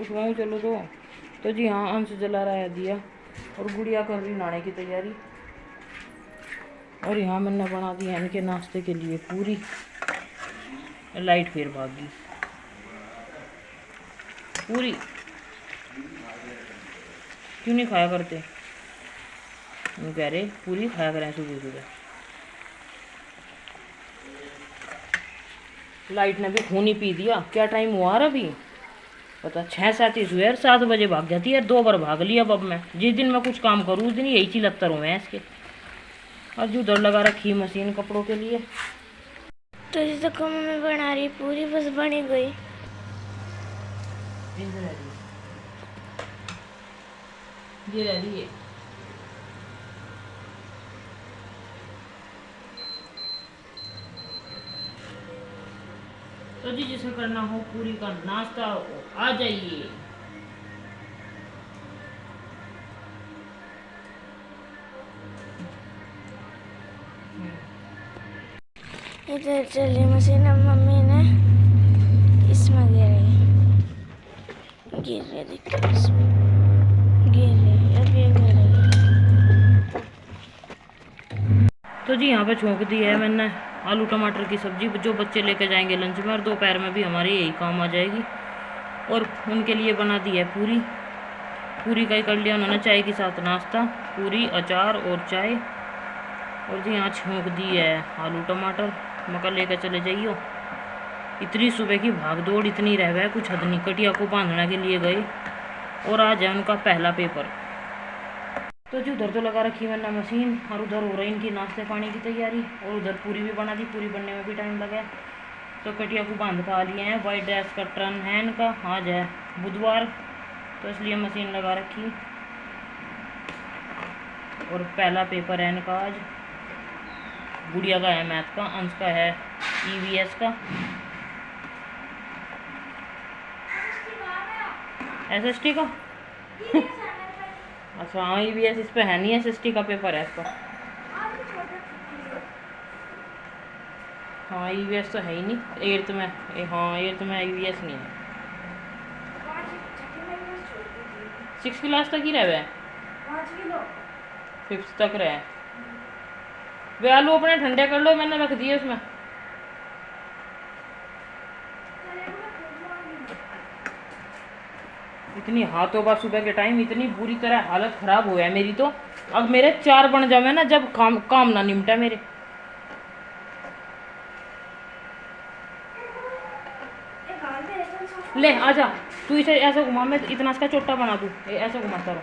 उठवाऊँ चलो तो जी हाँ, अंश जला रहा है दिया और गुड़िया कर रही नहाने की तैयारी। और यहाँ मैंने बना दी है इनके नाश्ते के लिए पूरी। लाइट फिर भागी पूरी। क्यों नहीं खाया करते? वो कह रहे पूरी खाया करें सुबह सुबह। लाइट ने भी खून ही पी दिया। क्या टाइम हुआ अभी? पता 6:37 हुए। 7 बजे भाग जाती है, 2 बार भाग लिया। अब मैं जिस दिन मैं कुछ काम करूँ उस दिन यही चिलत्तर हुए हैं इसके। आज उधर लगा रखी मशीन कपड़ों के लिए। तो इस तक मम्मी बना रही पूरी, बस बनी गई। ये रह रही है। तो जी जिसे करना हो पूरी का नाश्ता आ जाइए। इधर चली मशीन, अब मम्मी ने इसमें गिर रही देखो, इसमें गिर रही, अब ये गिर रही। तो जी यहाँ पे छोंक दी है मैंने आलू टमाटर की सब्जी, जो बच्चे लेके जाएंगे लंच में, और दोपहर में भी हमारे यही काम आ जाएगी। और उनके लिए बना दी है पूरी। पूरी का ही कर लिया उन्होंने चाय के साथ नाश्ता, पूरी अचार और चाय। और जी यहाँ छोंक दी है आलू टमाटर। मक्का लेकर चले जाइयो। इतनी सुबह की भाग दौड़ इतनी रह गए, कुछ हद नहीं। कटिया को बांधने के लिए गए और आज है उनका पहला पेपर। तो जी उधर तो लगा रखी मैंने मशीन, और उधर हो रही इनकी नाश्ते पानी की तैयारी। और उधर पूरी भी बना दी, पूरी बनने में भी टाइम लगा। तो कटिया को बांध कर आ लिए हैं। वाइट ड्रेस का टर्न है इनका, आज है बुधवार, तो इसलिए मशीन लगा रखी। और पहला पेपर है इनका आज। गुड़िया का है मैथ का, अंश का है ईवीएस का। एसएसटी का अच्छा हाँ, ईवीएस इस पे है नहीं, एसएसटी का पेपर है इसका। हाँ ईवीएस तो है ही नहीं 8th में। हाँ 8th में ईवीएस नहीं है। 6 क्लास तक ही रहे, 5th तक रहे। वे आलू अपने ठंडे कर लो, मैंने रख दिए उसमें। इतनी हाथों का सुबह के टाइम इतनी बुरी तरह हालत खराब हो है मेरी। तो अब मेरे 4 बन जावे ना, जब काम ना निपटा मेरे। ले आजा तू, इसे ऐसा घुमा, मैं इतना इसका चोटा बना दूँ, ऐसा घुमाता रहो।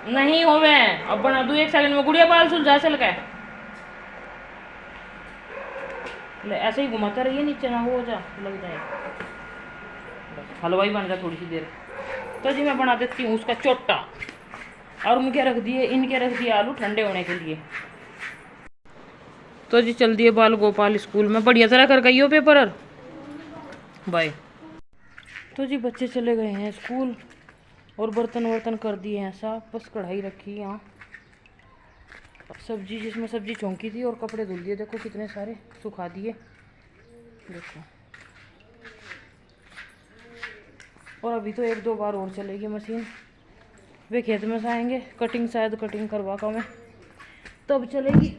नहीं हो मैं अब बना दूँ 1 सेकंड में। गुड़िया बाल सुलझा चल के ले, ऐसे ही घुमाता रहिए, नीचे ना हो जा लग जाए। बस हलवाई बन जा थोड़ी सी देर। तो जी मैं बना देती हूँ उसका चोटा। और उनके रख दिए आलू ठंडे होने के लिए। तो जी चल दिए बाल गोपाल स्कूल में, बढ़िया तरह कर गई हो पेपर। बाय। तो जी बच्चे चले गए हैं स्कूल और बर्तन वर्तन कर दिए हैं साफ, बस कढ़ाई रखी यहाँ। सब्जी जिसमें सब्जी चौंकी थी और कपड़े धुल दिए, देखो कितने सारे सुखा दिए देखो। और अभी तो 1-2 बार और चलेगी मशीन। वे खेत में से आएंगे, शायद कटिंग करवा कर मैं तब चलेगी।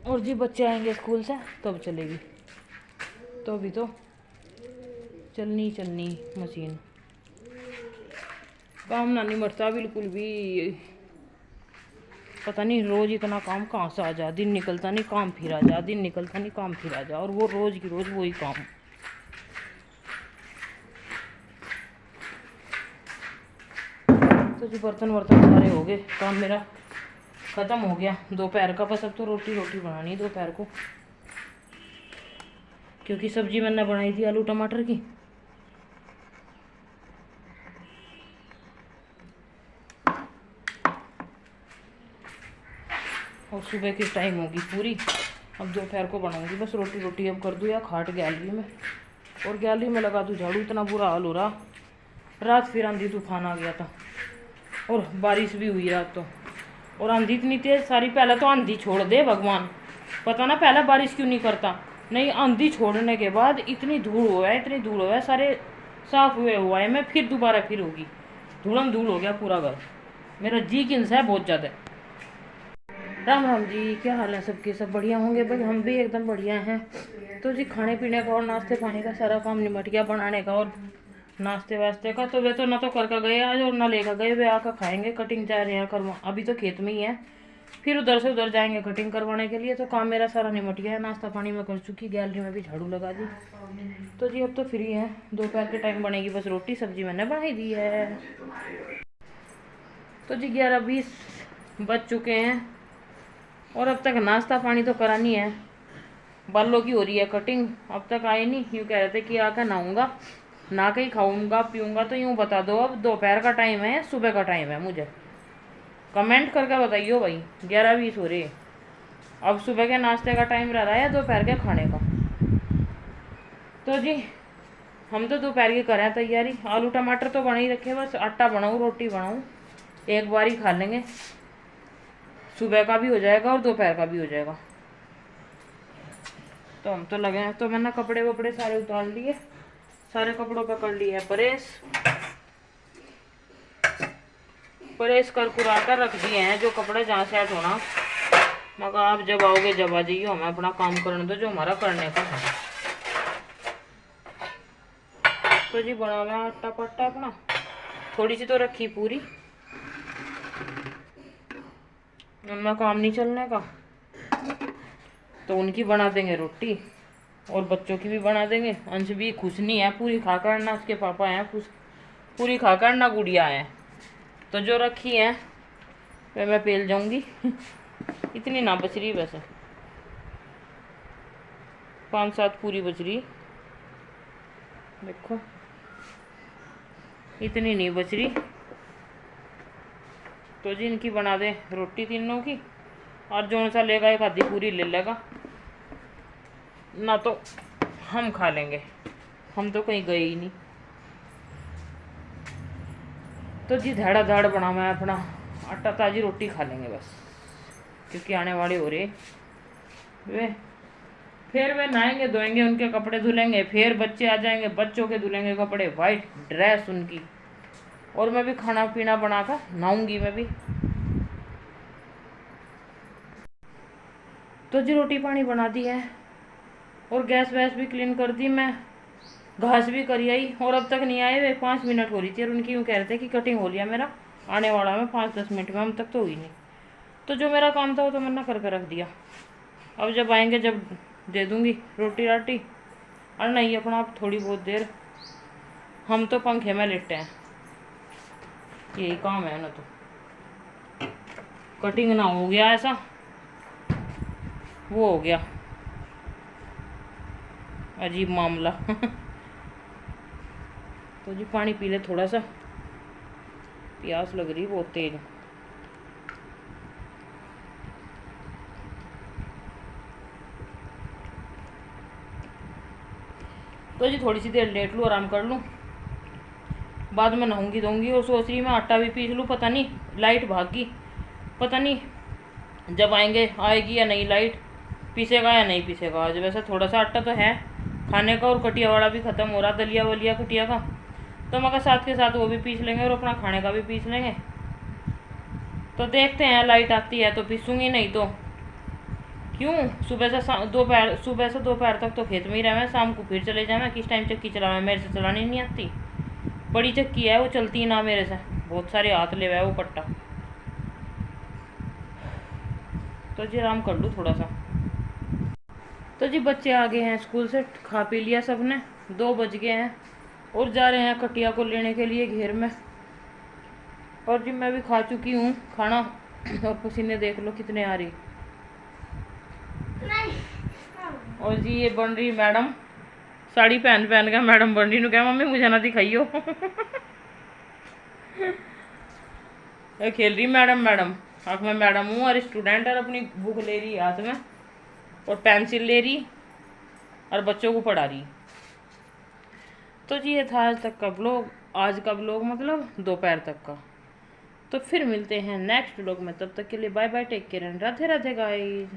और जी बच्चे आएंगे स्कूल से तब चलेगी। तो अभी तो चलनी मशीन, काम ना निमटता बिल्कुल भी। पता नहीं रोज इतना काम कहाँ से आ जा। दिन निकलता नहीं काम फिर आ जा, दिन निकलता नहीं काम फिर आ जा, और वो रोज की रोज वही काम। तो जी बर्तन वर्तन सारे हो गए, काम मेरा ख़त्म हो गया दोपहर का। बस अब तो रोटी बनानी है दोपहर को, क्योंकि सब्जी मैंने बनाई थी आलू टमाटर की। और सुबह की टाइम होगी पूरी। अब दोपहर को बनाऊंगी बस रोटी अब कर दूँ या खाट गैलरी में। और गैलरी में लगा दूँ झाड़ू, इतना बुरा हाल हो रहा। रात फिर आंधी तूफान आ गया था और बारिश भी हुई रात तो। और आंधी इतनी तेज सारी, पहले तो आंधी छोड़ दे भगवान, पता ना पहले बारिश क्यों नहीं करता। नहीं, आंधी छोड़ने के बाद इतनी धूल हुआ है, इतनी धूल हुआ है, सारे साफ हुआ है। मैं फिर दोबारा फिर होगी, धूलम धूल हो गया पूरा घर। मेरा जी किन्स है बहुत ज़्यादा। राम राम जी, क्या हाल है सबके? सब बढ़िया होंगे भाई, हम भी एकदम बढ़िया हैं। तो जी खाने पीने का और नाश्ते पानी का सारा काम निमट गया, बनाने का और नाश्ते वास्ते का। तो वे तो ना तो करके गए आज और ना लेकर गए, वे आकर खाएंगे। कटिंग जा रहे हैं करवा, अभी तो खेत में ही है, फिर उधर से उधर जाएंगे कटिंग करवाने के लिए। तो काम मेरा सारा निमट गया है, नाश्ता पानी मैं कर चुकी, गैलरी में भी झाड़ू लगा दी। तो जी अब तो फ्री है, दोपहर के टाइम बनेगी बस रोटी सब्जी, मैंने बनाई दी है। तो जी 11:20 बज चुके हैं और अब तक नाश्ता पानी तो करा नहीं है। बालों की हो रही है कटिंग, अब तक आए नहीं। यूँ कह रहे थे कि आकर नहाऊंगा, ना कहीं खाऊंगा पीऊँगा। तो यूँ बता दो अब दोपहर का टाइम है या सुबह का टाइम है, मुझे कमेंट करके बताइयो भाई। 11:20 हो रही है, अब सुबह के नाश्ते का टाइम रह रहा है या दोपहर के खाने का। तो जी हम तो दोपहर की करें तैयारी। आलू टमाटर तो बना ही रखे, बस आटा बनाऊँ रोटी बनाऊँ, एक बार ही खा लेंगे। सुबह का भी हो जाएगा और दोपहर का भी हो जाएगा। तो हम तो लगे हैं। तो मैंने कपड़े वपड़े सारे उतार लिए, सारे कपड़ों पे कर लिए है प्रेस कर कुरा कर रख दिए हैं जो कपड़े जहाँ सेट होना। मगर आप जब आओगे जब आ जाइए, हमें अपना काम करने दो जो हमारा करने का है। तो जी बना हुआ आटा पट्टा अपना, थोड़ी सी तो रखी पूरी, उनमें काम नहीं चलने का। तो उनकी बना देंगे रोटी और बच्चों की भी बना देंगे। अंश भी खुश नहीं है पूरी खाकर, ना उसके पापा हैं खुश पूरी खाकर, ना गुड़िया है। तो जो रखी है वे मैं पेल जाऊंगी। इतनी ना बच रही, वैसे 5-7 पूरी बच रही, देखो इतनी नहीं बच रही। तो जी इनकी बना दे रोटी तीनों की, और जो सा लेगा एक आधी पूरी ले लेगा, ना तो हम खा लेंगे, हम तो कहीं गए ही नहीं। तो जी धाड़ा धाड़ बना मैं अपना आटा, ताजी रोटी खा लेंगे बस, क्योंकि आने वाले हो रहे वे। फिर वे नहाएंगे धोएंगे, उनके कपड़े धुलेंगे, फिर बच्चे आ जाएंगे, बच्चों के धुलेंगे कपड़े, वाइट ड्रेस उनकी, और मैं भी खाना पीना बनाकर नहाऊंगी मैं भी। तो जी रोटी पानी बना दी है और गैस वैस भी क्लीन कर दी, मैं घास भी करी आई। और अब तक नहीं आए वे, 5 मिनट हो रही थी और उनकी यूँ कह रहे थे कि कटिंग हो लिया मेरा, आने वाला मैं 5-10 मिनट में, हम तक तो हुई नहीं। तो जो मेरा काम था वो तो मैंने करके रख दिया। अब जब आएंगे जब दे दूँगी रोटी राटी, और नहीं अपना आप थोड़ी बहुत देर हम तो पंखे में लेटे हैं, यही काम है ना। तो कटिंग ना हो गया ऐसा, वो हो गया अजीब मामला। तो जी पानी पी ले थोड़ा सा, प्यास लग रही बहुत तेज। तो जी थोड़ी सी देर लेट लूँ, आराम कर लूँ, बाद में नहाऊंगी धोऊंगी। और सोच रही मैं आटा भी पीस लूँ, पता नहीं लाइट भाग गई, पता नहीं जब आएगी या नहीं लाइट, पीसेगा या नहीं पीसेगा आज। वैसे थोड़ा सा आटा तो है खाने का, और कटिया वाला भी ख़त्म हो रहा, दलिया वलिया कटिया का, तो मगर साथ के साथ वो भी पीस लेंगे और अपना खाने का भी पीस लेंगे। तो देखते हैं लाइट आती है तो पीसूँगी, नहीं तो क्यों सुबह से दोपहर तक तो खेत में ही रहे, शाम को फिर चले जाए। किस टाइम चक्की चलावे, मेरे से चलानी नहीं आती, बड़ी चक्की है वो, चलती ना मेरे से, बहुत सारे हाथ ले हुआ है वो पट्टा। तो जी आराम कर लूँ थोड़ा सा। तो जी बच्चे आ गए हैं स्कूल से, खा पी लिया सबने, 2 बज गए हैं और जा रहे हैं कटिया को लेने के लिए घेर में। और जी मैं भी खा चुकी हूँ खाना, और पसीने देख लो कितने आ रही। और जी ये बन रही मैडम, साड़ी पहन पहन के मैडम बन रही। नु क्या मम्मी मुझे ना दिखाइयो। खेल रही मैडम अब मैं मैडम हूँ और स्टूडेंट, और अपनी बुक ले रही हाथ में और पेंसिल ले रही और बच्चों को पढ़ा रही। तो जी ये था आज तक का ब्लॉग, आज का ब्लॉग मतलब दोपहर तक का। तो फिर मिलते हैं नेक्स्ट ब्लॉग में, तब तक के लिए bye bye, take care and Radhe Radhe guys.